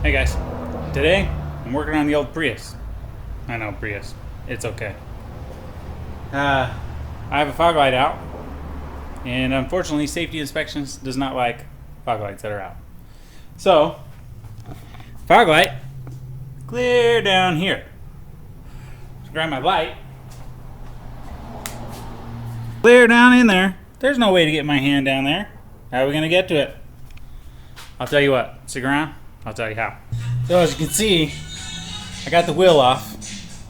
Hey guys, today I'm working on the old Prius. I know, Prius. It's okay. I have a fog light out, and unfortunately Safety Inspections does not like fog lights that are out. So, fog light, clear down here. So grab my light, clear down in there. There's no way to get my hand down there. How are we gonna get to it? I'll tell you what, stick around, I'll tell you how. So as you can see, I got the wheel off.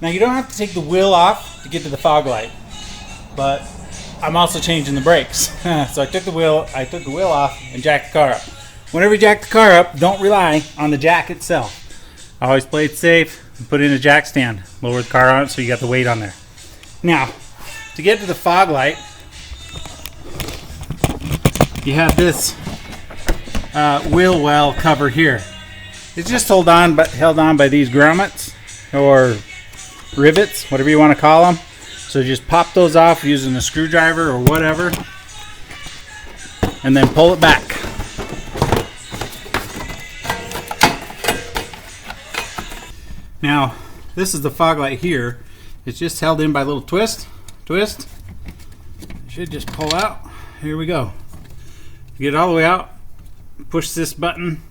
Now you don't have to take the wheel off to get to the fog light, but I'm also changing the brakes. So I took the wheel off and jacked the car up. Whenever you jack the car up, don't rely on the jack itself. I always play it safe and put in a jack stand. Lower the car on it so you got the weight on there. Now, to get to the fog light, you have this wheel well cover here. It's just held on by these grommets or rivets, whatever you want to call them. So just pop those off using a screwdriver or whatever, and then pull it back. Now, this is the fog light here. It's just held in by a little twist. Twist. Should just pull out. Here we go. Get it all the way out. Push this button.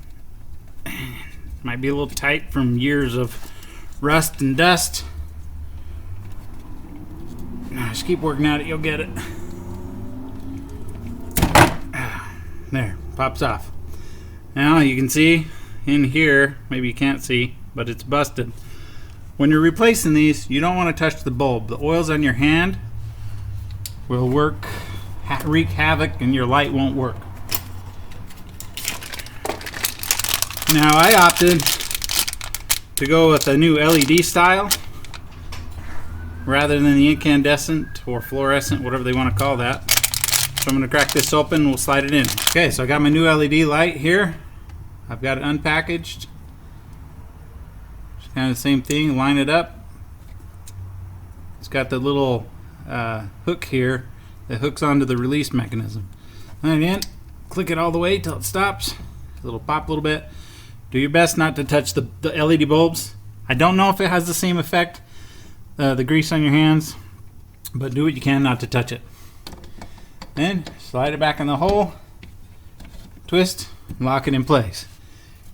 Might be a little tight from years of rust and dust. Just keep working at it, you'll get it. There, pops off. Now you can see in here, maybe you can't see, but it's busted. When you're replacing these, you don't want to touch the bulb. The oils on your hand will wreak havoc, and your light won't work. Now I opted to go with a new LED style rather than the incandescent or fluorescent, whatever they want to call that. So I'm going to crack this open and we'll slide it in. Okay, so I got my new LED light here. I've got it unpackaged. It's kind of the same thing, line it up. It's got the little hook here that hooks onto the release mechanism. And again, click it all the way till it stops. It'll pop a little bit. Do your best not to touch the LED bulbs. I don't know if it has the same effect, the grease on your hands, but do what you can not to touch it. Then slide it back in the hole, twist, and lock it in place.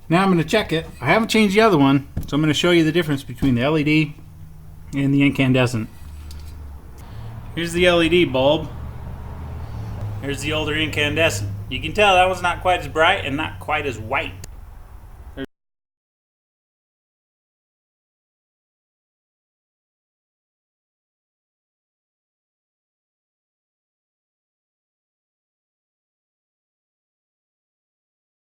Now I'm going to check it. I haven't changed the other one, so I'm going to show you the difference between the LED and the incandescent. Here's the LED bulb. Here's the older incandescent. You can tell that one's not quite as bright and not quite as white.